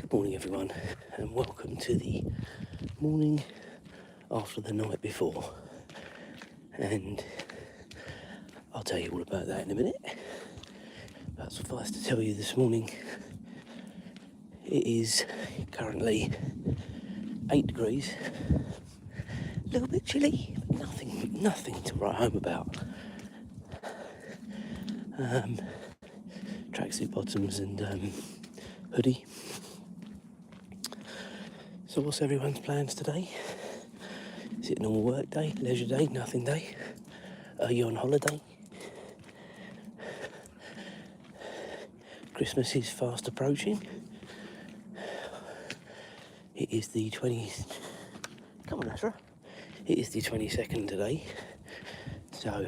Good morning everyone, and welcome to the morning after the night before. And I'll tell you all about that in a minute. But suffice to tell you this morning, it is currently 8 degrees, a little bit chilly, but nothing to write home about. Tracksuit bottoms and hoodie. So what's everyone's plans today? Is it a normal work day, leisure day, nothing day? Are you on holiday? Christmas is fast approaching. It is the 20th. Come on, Azra. It is the 22nd today. So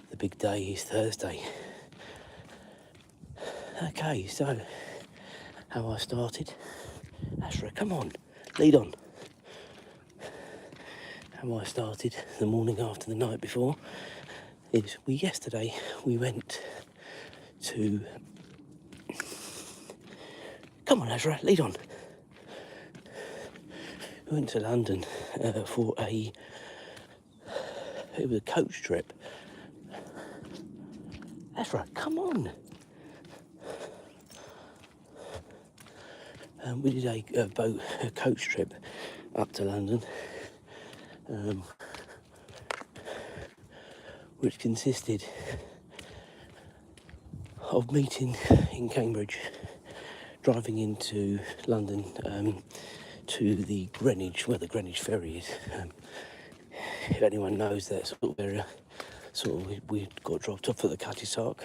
the big day is Thursday. Okay, so how I started. Azra, come on, lead on. How I started the morning after the night before is yesterday we went to. Come on, Azra, lead on. We went to London for it was a coach trip. Azra, come on. We did a coach trip up to London, which consisted of meeting in Cambridge, driving into London to the Greenwich, where the Greenwich ferry is. If anyone knows that sort of area, we got dropped off at the Cutty Sark.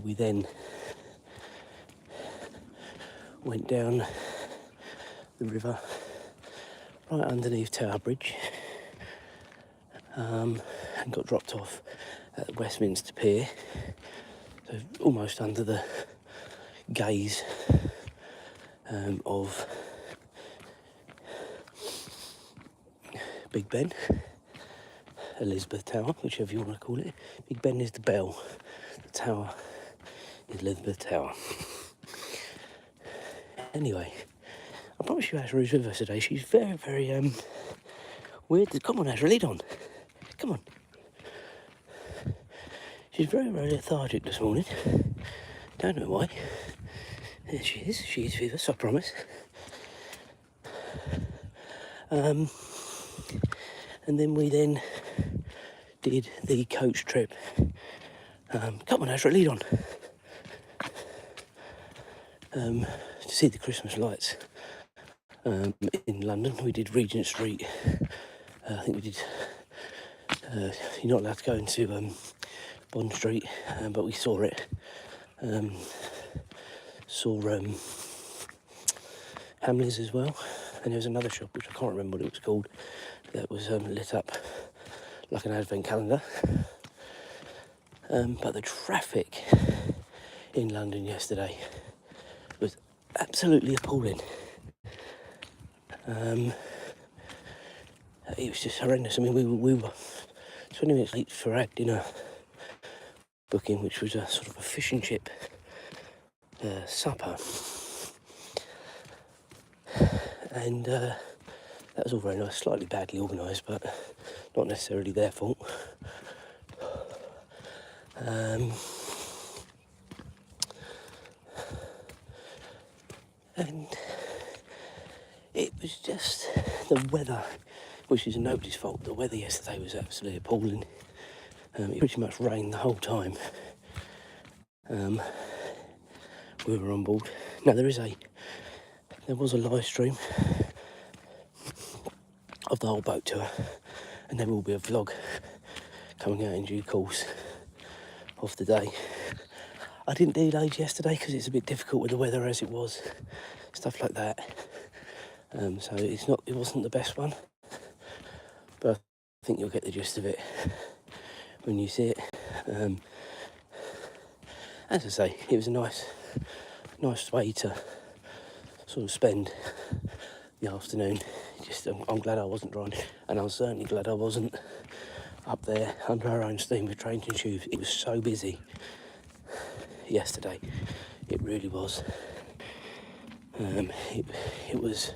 We then went down the river right underneath Tower Bridge and got dropped off at the Westminster Pier, so almost under the gaze of Big Ben, Elizabeth Tower, whichever you want to call it. Big Ben is the bell, the tower is Elizabeth Tower. Anyway, I promise you Azra is with us today. She's very, very weird. Come on, Azra, lead on. Come on. She's very, very lethargic this morning. Don't know why. There she is. She is with us, I promise. And then we did the coach trip. Come on, Azra, lead on. To see the Christmas lights in London. We did Regent Street. I think we did. You're not allowed to go into Bond Street, but we saw it. Saw Hamleys as well, and there was another shop which I can't remember what it was called that was lit up like an advent calendar. But the traffic in London yesterday was absolutely appalling. It was just horrendous. I mean, we were 20 minutes late for our dinner booking, which was a sort of a fish and chip supper, and that was all very nice, slightly badly organised, but not necessarily their fault. And it was just the weather, which is nobody's fault. The weather yesterday was absolutely appalling. It pretty much rained the whole time we were on board. Now there was a live stream of the whole boat tour, and there will be a vlog coming out in due course of the day. I didn't do loads yesterday because it's a bit difficult with the weather as it was, stuff like that. So it wasn't the best one, but I think you'll get the gist of it when you see it. As I say, it was a nice way to sort of spend the afternoon. I'm glad I wasn't driving, and I'm certainly glad I wasn't up there under our own steam with trains and tubes. It was so busy. yesterday. It really was. It was.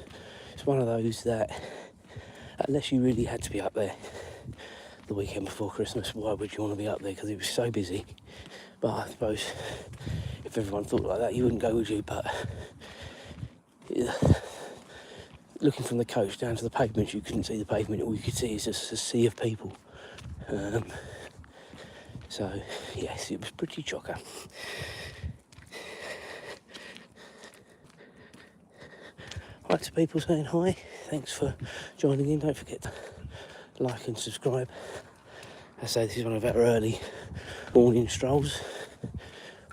It's one of those that, unless you really had to be up there the weekend before Christmas, why would you want to be up there? Because it was so busy. But I suppose if everyone thought like that, you wouldn't go, would you? But looking from the coach down to the pavement, you couldn't see the pavement. All you could see is just a sea of people. So yes, it was pretty chocker. Hi to people saying hi. Thanks for joining in. Don't forget to like and subscribe. I say this is one of our early morning strolls.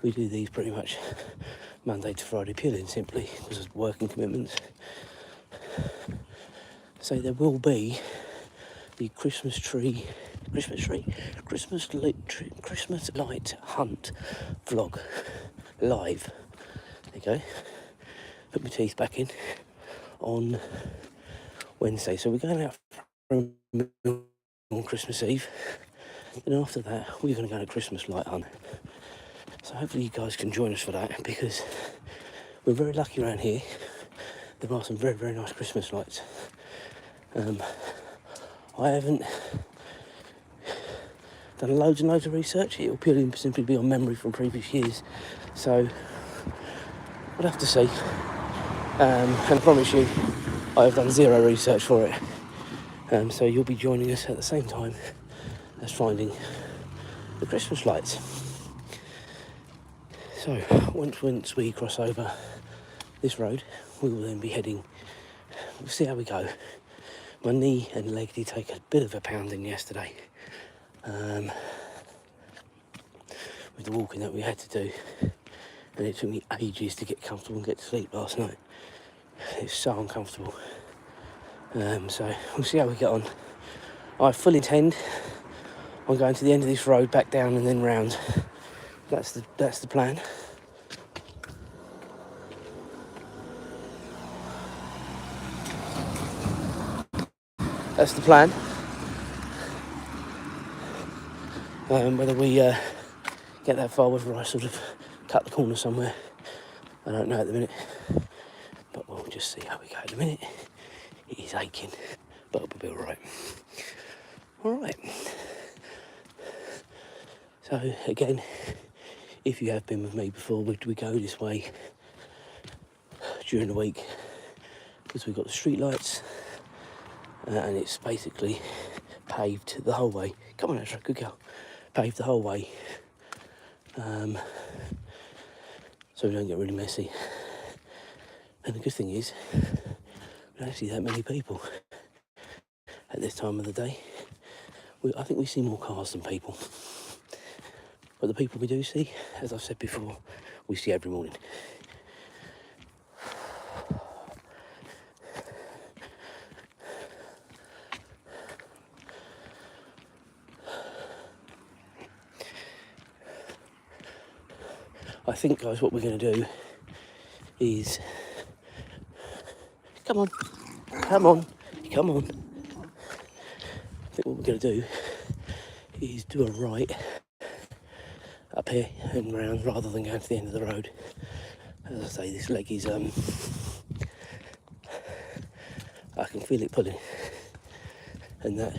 We do these pretty much Monday to Friday purely and simply because of working commitments. So there will be the Christmas light hunt vlog live. There you go. Put my teeth back in on Wednesday. So we're going out for a meal on Christmas Eve. And after that, we're going to go on a Christmas light hunt. So hopefully you guys can join us for that, because we're very lucky around here. There are some very, very nice Christmas lights. I haven't done loads and loads of research. It will purely and simply be on memory from previous years. So we'll have to see. And I promise you, I have done zero research for it. So you'll be joining us at the same time as finding the Christmas lights. So once we cross over this road, we will then be heading. We'll see how we go. My knee and leg did take a bit of a pounding yesterday, with the walking that we had to do, and it took me ages to get comfortable and get to sleep last night. It's so uncomfortable. So we'll see how we get on. I fully intend on going to the end of this road, back down and then round. That's the plan. That's the plan. Whether we get that far, whether I sort of cut the corner somewhere, I don't know at the minute. But we'll just see how we go at the minute. It is aching, but it'll be alright. Alright. So again, if you have been with me before, we go this way during the week because we've got the street lights, and it's basically paved the whole way. Come on, Azra, good girl. Paved the whole way, so we don't get really messy. And the good thing is, we don't see that many people at this time of the day. I think we see more cars than people. But the people we do see, as I've said before, we see every morning. I think, guys, what we're going to do is... Come on. I think what we're going to do is do a right up here and round rather than going to the end of the road. As I say, this leg is... I can feel it pulling. And that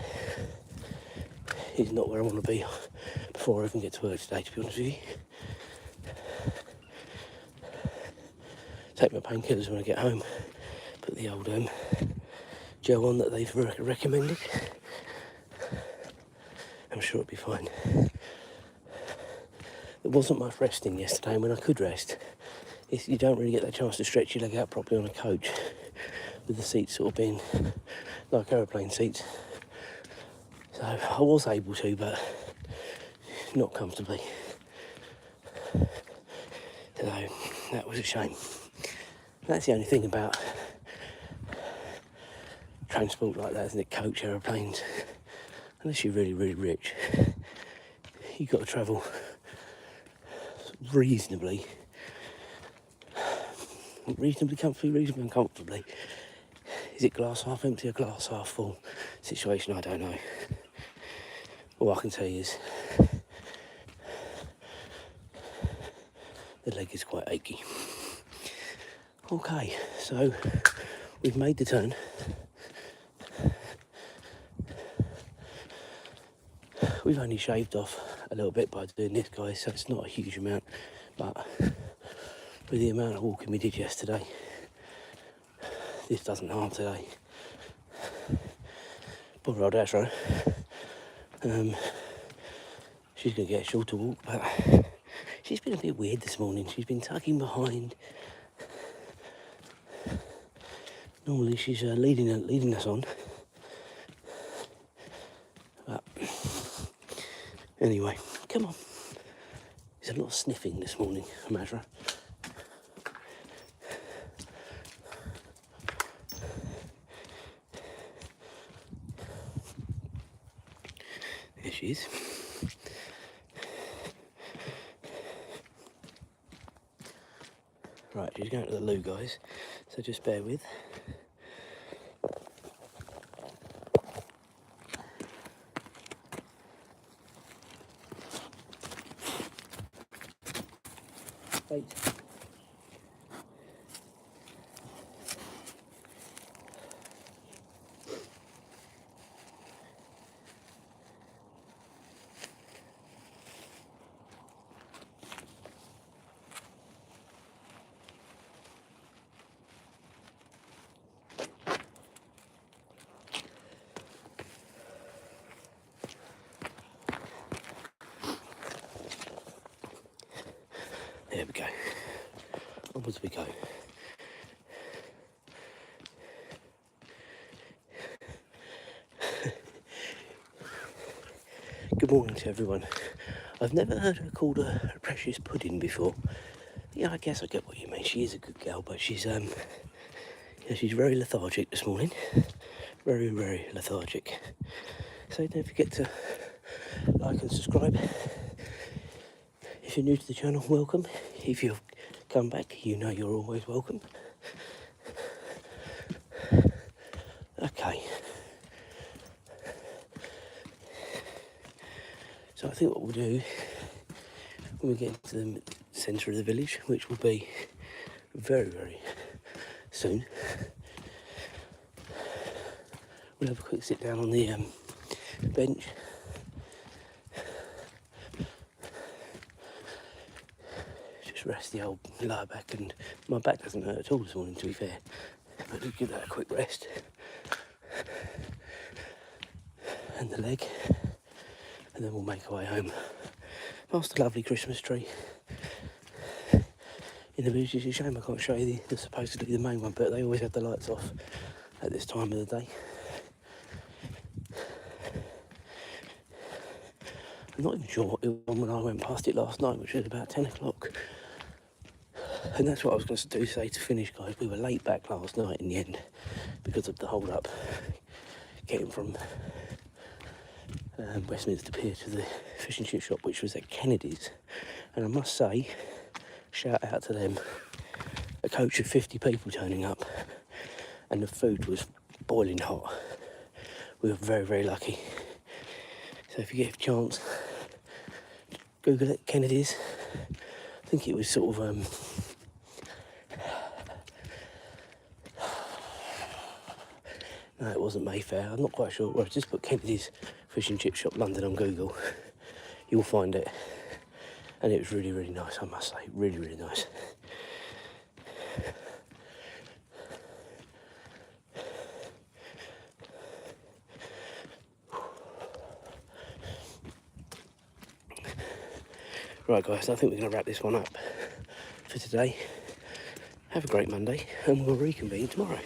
is not where I want to be before I even get to work today, to be honest with you. Take my painkillers when I get home. Put the old gel on that they've recommended. I'm sure it'll be fine. There wasn't much resting yesterday, and when I could rest, you don't really get that chance to stretch your leg out properly on a coach, with the seats sort of being like aeroplane seats. So I was able to, but not comfortably. So that was a shame. That's the only thing about transport like that, isn't it? Coach aeroplanes. Unless you're really, really rich, you've got to travel reasonably comfortably, reasonably uncomfortably. Is it glass half empty or glass half full situation? I don't know. All I can tell you is the leg is quite achy. Okay, so we've made the turn. We've only shaved off a little bit by doing this, guys, so it's not a huge amount, but with the amount of walking we did yesterday, this doesn't harm today. Poor old Azra. She's going to get a shorter walk, but she's been a bit weird this morning. She's been tugging behind. Normally she's leading us on. But anyway, come on. There's a lot of sniffing this morning from Azra. There she is. Right, she's going to the loo, guys, so just bear with. Wait. There we go. Onwards we go. Good morning to everyone. I've never heard her called a precious pudding before. Yeah, I guess I get what you mean. She is a good girl, but she's she's very lethargic this morning. Very, very lethargic. So don't forget to like and subscribe. If you're new to the channel, welcome. If you've come back, you know you're always welcome. Okay. So I think what we'll do when we get into the centre of the village, which will be very, very soon, we'll have a quick sit down on the bench. Just rest the old lower back, and my back doesn't hurt at all this morning, to be fair, but just give that a quick rest. And the leg, and then we'll make our way home. Past the lovely Christmas tree in the village. It's a shame I can't show you the supposedly the main one, but they always have the lights off at this time of the day. I'm not even sure what it was when I went past it last night, which was about 10 o'clock. And that's what I was going to say to finish, guys. We were late back last night in the end because of the hold up getting from Westminster Pier to the fish and chip shop, which was at Kennedy's. And I must say, shout out to them, a coach of 50 people turning up, and the food was boiling hot. We were very, very lucky. So if you get a chance, Google it, Kennedy's. I think it was sort of no, it wasn't Mayfair. I'm not quite sure. Well, just put Kennedy's Fish and Chip Shop London on Google. You'll find it. And it was really, really nice, I must say. Really, really nice. Right, guys, I think we're going to wrap this one up for today. Have a great Monday, and we'll reconvene tomorrow.